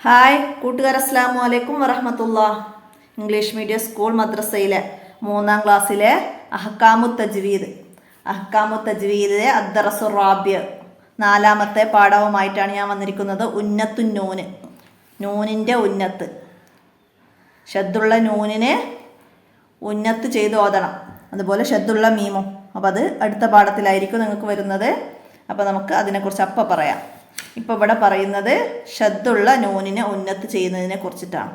Hi കൂട്ടുകാർ, അസ്സലാമു അലൈക്കും വറഹ്മത്തുള്ളാഹി. ഇംഗ്ലീഷ് മീഡിയം സ്കൂൾ മദ്രസയിലെ 3-ാം ക്ലാസ്സിലെ അഹ്കാമു തജ്വീദിലെ അദ്ദറസു റാബിഅ 4-ാമത്തെ പാഠവുമായിട്ടാണ് ഞാൻ വന്നിരിക്കുന്നത്. നൂനിൻ്റെ ഉന്നത്ത്, ഷദ്ദുള്ള നൂനിനെ ഉന്നത്ത് ചെയ്ത് ഓതണം. അതുപോലെ ഷദ്ദുള്ള മീമും. അപ്പോൾ അത് അടുത്ത പാഠത്തിലായിരിക്കും നിങ്ങൾക്ക് വരുന്നത്. അപ്പോൾ നമുക്ക് അതിനെക്കുറിച്ച് അപ്പം പറയാം. ഇപ്പോൾ ഇവിടെ പറയുന്നത് ഷദ്ദുള്ള നൂനിനെ ഉന്നത്ത് ചെയ്യുന്നതിനെ കുറിച്ചിട്ടാണ്.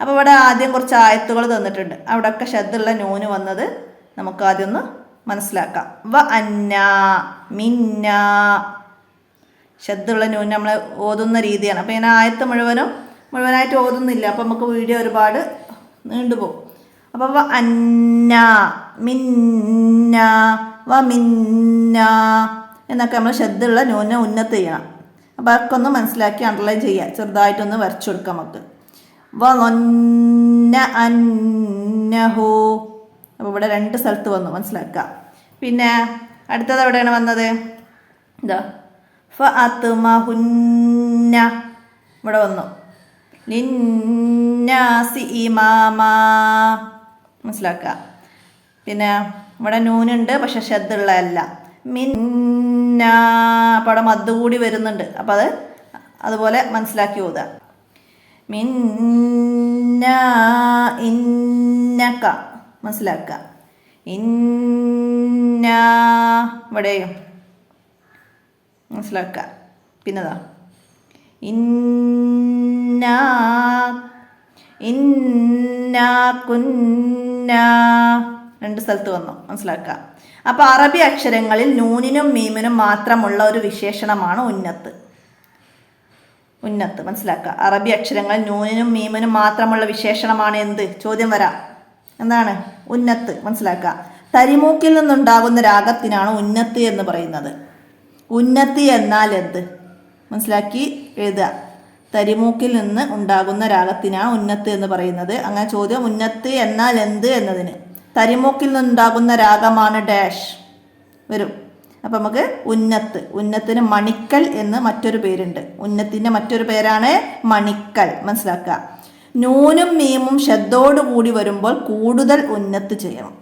അപ്പോൾ ഇവിടെ ആദ്യം കുറച്ച് ആയത്തുകൾ തന്നിട്ടുണ്ട്. അവിടെയൊക്കെ ഷദ്ദുള്ള നൂന് വന്നത് നമുക്ക് ആദ്യം ഒന്ന് മനസ്സിലാക്കാം. വ അന്ന, മിന്ന. ഷദ്ദുള്ള നൂന് നമ്മൾ ഓതുന്ന രീതിയാണ്. അപ്പോൾ ഇങ്ങനെ ആയത്ത് മുഴുവനായിട്ട് ഓതുന്നില്ല. അപ്പോൾ നമുക്ക് വീഡിയോ ഒരുപാട് നീണ്ടുപോകും. അപ്പോൾ വ അന്ന, മിന്ന, വ മിന്ന എന്നൊക്കെ നമ്മൾ ഷദ്ദുള്ള നൂനെ ഉന്നത്ത് ചെയ്യണം. അപ്പോൾ അതൊക്കെ ഒന്ന് മനസ്സിലാക്കി അണ്ടർലൈൻ ചെയ്യുക. ചെറുതായിട്ടൊന്ന് വരച്ചു കൊടുക്കാം നമുക്ക്. വന്ന അന്നഹു. അപ്പോൾ ഇവിടെ 2 സ്ഥലത്ത് വന്നു, മനസ്സിലാക്കുക. പിന്നെ അടുത്തത് എവിടെയാണ് വന്നത്? ഇതാ ഫഅത്മഹുന്ന ഇവിടെ വന്നു. ലിന്നാസി ഇമാമാ, മനസ്സിലാക്കുക. പിന്നെ ഇവിടെ നൂനുണ്ട്, പക്ഷെ ഷദ്ദുള്ള അല്ല. മിന്ന, അപ്പോൾ അവിടെ മദ്ദ് കൂടി വരുന്നുണ്ട്. അപ്പോൾ അതുപോലെ മനസ്സിലാക്കി ഓതുക. മിന്ന ഇന്നക, മനസ്സിലാക്കുക. ഇന്ന ഇവിടെയും മനസ്സിലാക്കുക. പിന്നെതാ ഇന്ന കുന്ന 2 സ്ഥലത്ത് വന്നു, മനസ്സിലാക്കുക. അപ്പോൾ അറബി അക്ഷരങ്ങളിൽ നൂനിനും മീമിനും മാത്രമുള്ള ഒരു വിശേഷണമാണ് ഉന്നത്ത്. മനസ്സിലാക്കുക. അറബി അക്ഷരങ്ങളിൽ നൂനിനും മീമിനും മാത്രമുള്ള വിശേഷണമാണ് എന്ത്? ചോദ്യം വരാം. എന്താണ്? ഉന്നത്ത്. മനസ്സിലാക്കുക. തരിമൂക്കിൽ നിന്നുണ്ടാകുന്ന രാഗത്തിനാണ് ഉന്നത്ത് എന്ന് പറയുന്നത്. ഉന്നത്ത് എന്നാൽ എന്ത്? മനസ്സിലാക്കി എഴുതുക. തരിമൂക്കിൽ നിന്ന് ഉണ്ടാകുന്ന രാഗത്തിനാണ് ഉന്നത്ത് എന്ന് പറയുന്നത്. അങ്ങനെ ചോദ്യം ഉന്നത്ത് എന്നാൽ എന്ത് എന്നതിന്. തരിമൂക്കിൽ നിന്നുണ്ടാകുന്ന രാഗമാണ് ഡാഷ് വരും. അപ്പം നമുക്ക് ഉന്നത്തിന് മണിക്കൽ എന്ന് മറ്റൊരു പേരുണ്ട്. ഉന്നത്തിൻ്റെ മറ്റൊരു പേരാണ് മണിക്കൽ, മനസ്സിലാക്കുക. നൂനും മീമും ഷദ്ദോട് കൂടി വരുമ്പോൾ കൂടുതൽ ഉന്നത്ത് ചെയ്യണം.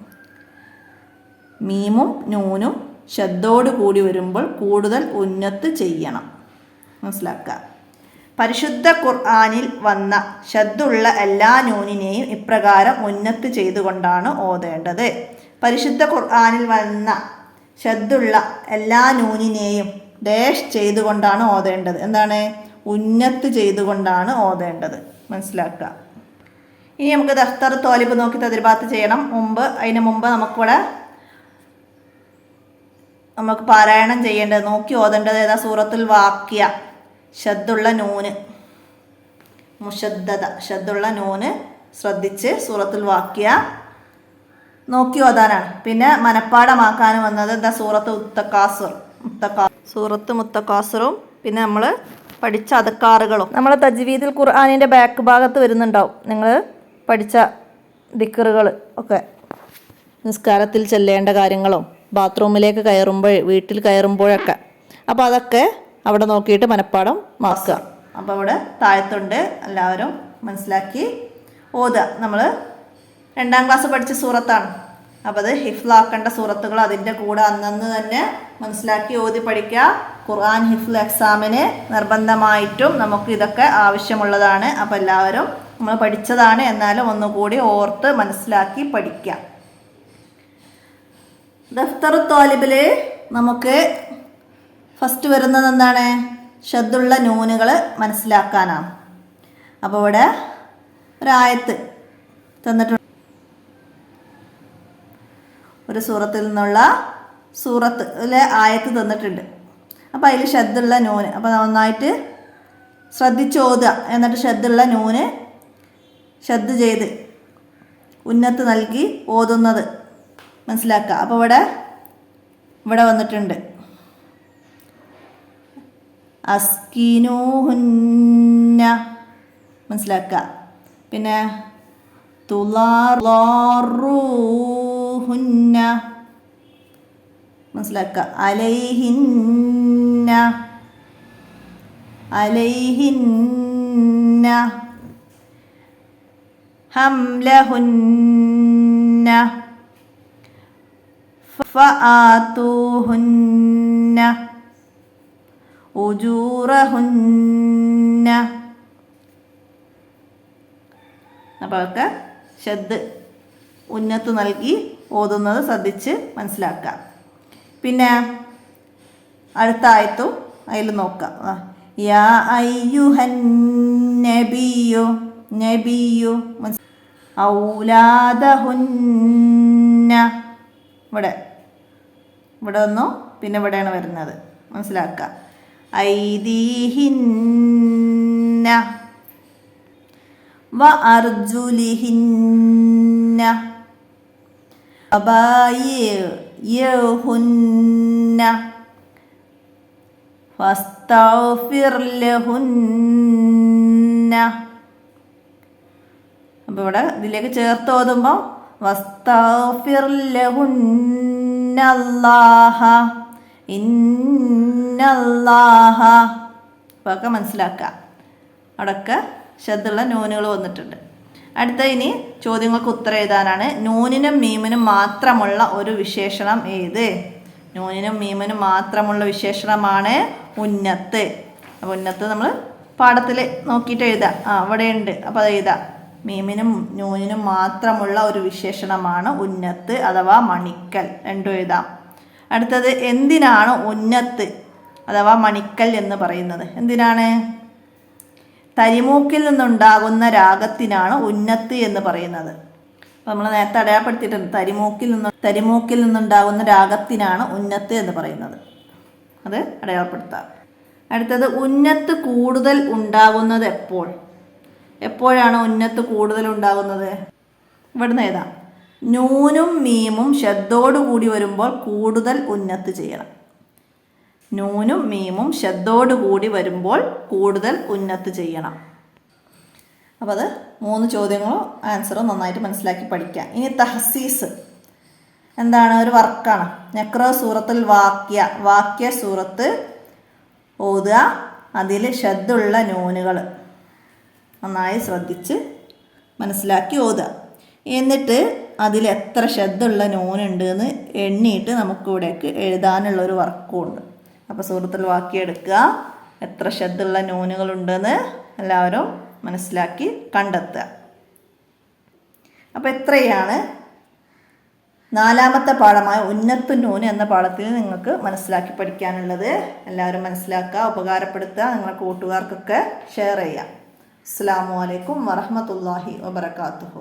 മീമും നൂനും ഷദ്ദോട് കൂടി വരുമ്പോൾ കൂടുതൽ ഉന്നത്ത് ചെയ്യണം, മനസ്സിലാക്കുക. പരിശുദ്ധ ഖുർആനിൽ വന്ന ഷദ്ദുള്ള എല്ലാ നൂനിനെയും ഇപ്രകാരം ഉന്നത്ത് ചെയ്തുകൊണ്ടാണ് ഓതേണ്ടത്. പരിശുദ്ധ ഖുർആനിൽ വന്ന ഷദ്ദുള്ള എല്ലാ നൂനിനെയും ഡാഷ് ചെയ്തുകൊണ്ടാണ് ഓതേണ്ടത്. എന്താണ്? ഉന്നത്ത് ചെയ്തുകൊണ്ടാണ് ഓതേണ്ടത്, മനസ്സിലാക്കുക. ഇനി നമുക്ക് ദഫ്തർ തോലിബ് നോക്കി തദ്രിബാത്ത് ചെയ്യണം. അതിന് മുമ്പ് നമുക്ക് പാരായണം ചെയ്യേണ്ടത്, നോക്കി ഓതേണ്ടത് ഏതാ? സൂറത്തുൽ വാക്കിയ. ഷദ്ദുള്ള നൂന്, മുഷദ്ദദ, ഷദ്ദുള്ള നൂന് ശ്രദ്ധിച്ച് സൂറത്തുൽ വാക്കിയ നോക്കി ഓതാനാണ്. പിന്നെ മനപ്പാടമാക്കാനും വന്നത് എന്താ? സൂറത്ത് മുത്തക്കാസുറും പിന്നെ നമ്മൾ പഠിച്ച അദക്കാറുകളും. നമ്മൾ തജ്വീദുൽ ഖുർആനിൻ്റെ ബാക്ക് ഭാഗത്ത് വരുന്നുണ്ടാവും നിങ്ങൾ പഠിച്ച ദിക്റുകൾ ഒക്കെ. നിസ്കാരത്തിൽ ചെല്ലേണ്ട കാര്യങ്ങളും ബാത്റൂമിലേക്ക് വീട്ടിൽ കയറുമ്പോഴൊക്കെ. അപ്പോൾ അതൊക്കെ അവിടെ നോക്കിയിട്ട് മനപ്പാടം മാക്കുക. അപ്പോൾ അവിടെ താഴത്തുണ്ട്, എല്ലാവരും മനസ്സിലാക്കി ഓതുക. നമ്മൾ 2-ാം ക്ലാസ് പഠിച്ച സൂറത്താണ്. അപ്പോൾ അത് ഹിഫ്ലാക്കേണ്ട സൂറത്തുകൾ അതിൻ്റെ കൂടെ അന്നന്ന് തന്നെ മനസ്സിലാക്കി ഓതി പഠിക്കുക. ഖുർആൻ ഹിഫ്ൽ എക്സാമിന് നിർബന്ധമായിട്ടും നമുക്ക് ഇതൊക്കെ ആവശ്യമുള്ളതാണ്. അപ്പോൾ എല്ലാവരും നമ്മൾ പഠിച്ചതാണ്, എന്നാലും ഒന്നുകൂടി ഓർത്ത് മനസ്സിലാക്കി പഠിക്കുക. ദഫ്തർ തോലിബിൽ നമുക്ക് ഫസ്റ്റ് വരുന്നത് എന്താണ്? ഷദ്ദുള്ള നൂനുകൾ മനസ്സിലാക്കാനാണ്. അപ്പോൾ ഇവിടെ ഒരായത്ത് തന്നിട്ടുണ്ട്. ഒരു സൂറത്തിൽ നിന്നുള്ള സൂറത്തിലെ ആയത്ത് തന്നിട്ടുണ്ട്. അപ്പോൾ അതിൽ ഷദ്ദുള്ള നൂന്. അപ്പോൾ നന്നായിട്ട് ശ്രദ്ധിച്ച് ഓതുക. എന്നിട്ട് ഷദ്ദുള്ള നൂന് ഷദ്ദ് ചെയ്ത് ഉന്നത്ത് നൽകി ഓതുന്നത് മനസ്സിലാക്കുക. അപ്പോൾ ഇവിടെ വന്നിട്ടുണ്ട് അസ്കിനൂഹുന്ന, മനസ്സിലാക്കുക. പിന്നെ തുളാറുഹുന്ന, മനസ്സിലാക്കുക. അലൈഹിന്ന ഹംലഹുന്ന ഫആതൂഹുന്ന ഉജൂറഹുന്ന. അപ്പോൾ അതൊക്കെ ഷദ് ഉന്നത്ത് നൽകി ഓതുന്നത് ശ്രദ്ധിച്ച് മനസ്സിലാക്കുക. പിന്നെ അടുത്ത ആയത്തും അതിൽ നോക്കാം. യാ അയ്യുഹൻ നബിയു നബിയു ഔലാദഹുന്ന. ഇവിടെ ഒന്നോ പിന്നെ ഇവിടെയാണ് വരുന്നത്, മനസ്സിലാക്കുക. ഐദീഹിന്ന വ അർജുലിഹിന്ന അബായിഹുന്ന ഫസ്തഗ്ഫിർ ലഹുന്ന. അപ്പോൾ ഇവിടെ ഇതിലേക്ക് ചേർത്ത് ഓതുമ്പോൾ വസ്തഗ്ഫിർ ലഹുന്നല്ലാഹ ഇന്നല്ലാഹ. അപ്പോൾ ഒക്കെ മനസ്സിലാക്കുക. അവിടെയൊക്കെ ഷദ്ദുള്ള നൂനുകൾ വന്നിട്ടുണ്ട്. അടുത്ത ഇനി ചോദ്യങ്ങൾക്ക് ഉത്തരം എഴുതാനാണ്. നൂനിനും മീമിനും മാത്രമുള്ള ഒരു വിശേഷണം ഏത്? നൂനിനും മീമിനും മാത്രമുള്ള വിശേഷണമാണ് ഉന്നത്ത്. അപ്പോൾ ഉന്നത്ത് നമ്മൾ പാഠത്തിൽ നോക്കിയിട്ട് എഴുതാം. അവിടെയുണ്ട്, അപ്പോൾ അത് എഴുതാം. മീമിനും നൂനിനും മാത്രമുള്ള ഒരു വിശേഷണമാണ് ഉന്നത്ത് അഥവാ മണിക്കൽ. രണ്ടും എഴുതാം. അടുത്തത് എന്തിനാണ് ഉന്നത്ത് അഥവാ മണിക്കൽ എന്ന് പറയുന്നത്? എന്തിനാണ്? തരിമൂക്കിൽ നിന്നുണ്ടാകുന്ന രാഗത്തിനാണ് ഉന്നത്ത് എന്ന് പറയുന്നത്. അപ്പോൾ നമ്മൾ നേരത്തെ അടയാളപ്പെടുത്തിയിട്ടുണ്ട്. തരിമൂക്കിൽ നിന്നുണ്ടാകുന്ന രാഗത്തിനാണ് ഉന്നത്ത് എന്ന് പറയുന്നത്. അത് അടയാളപ്പെടുത്താം. അടുത്തത് ഉന്നത്ത് കൂടുതൽ ഉണ്ടാകുന്നത് എപ്പോൾ? എപ്പോഴാണ് ഉന്നത്ത് കൂടുതൽ ഉണ്ടാകുന്നത്? ഇവിടുന്ന് എഴുതാം. നൂനും മീമും ഷദ്ദോടുകൂടി വരുമ്പോൾ കൂടുതൽ ഉന്നത്ത് ചെയ്യണം. നൂനും മീമും ഷദ്ദോടുകൂടി വരുമ്പോൾ കൂടുതൽ ഉന്നത്ത് ചെയ്യണം. അപ്പോൾ അത് 3 ചോദ്യങ്ങളും ആൻസറും നന്നായിട്ട് മനസ്സിലാക്കി പഠിക്കാം. ഇനി തഹസീസ് എന്താണ്? ഒരു വർക്കാണ്. നഖ്റ സൂറത്തുൽ വാക്യ സൂറത്ത് ഓതുക. അതിൽ ഷദ്ദുള്ള നൂനുകൾ നന്നായി ശ്രദ്ധിച്ച് മനസ്സിലാക്കി ഓതുക. എന്നിട്ട് അതിൽ എത്ര ഷദ്ദുള്ള നൂനുണ്ട് എന്ന് എണ്ണിയിട്ട് നമുക്കിവിടേക്ക് എഴുതാനുള്ളൊരു വർക്കും ഉണ്ട്. അപ്പോൾ സൂറത്തുൽ വാക്യ എടുക്കുക, എത്ര ഷദ്ദുള്ള നൂനുകളുണ്ടെന്ന് എല്ലാവരും മനസ്സിലാക്കി കണ്ടെത്തുക. അപ്പോൾ എത്രയാണ് 4ാമത്തെ പാഠമായ ഉന്നത്ത് നൂൻ എന്ന പാഠത്തിൽ നിങ്ങൾക്ക് മനസ്സിലാക്കി പഠിക്കാനുള്ളത്. എല്ലാവരും മനസ്സിലാക്കുക, ഉപകാരപ്പെടുത്തുക, നിങ്ങളുടെ കൂട്ടുകാർക്കൊക്കെ ഷെയർ ചെയ്യുക. അസ്സലാമു അലൈക്കും വറഹ്മത്തുള്ളാഹി വബറകാതുഹു.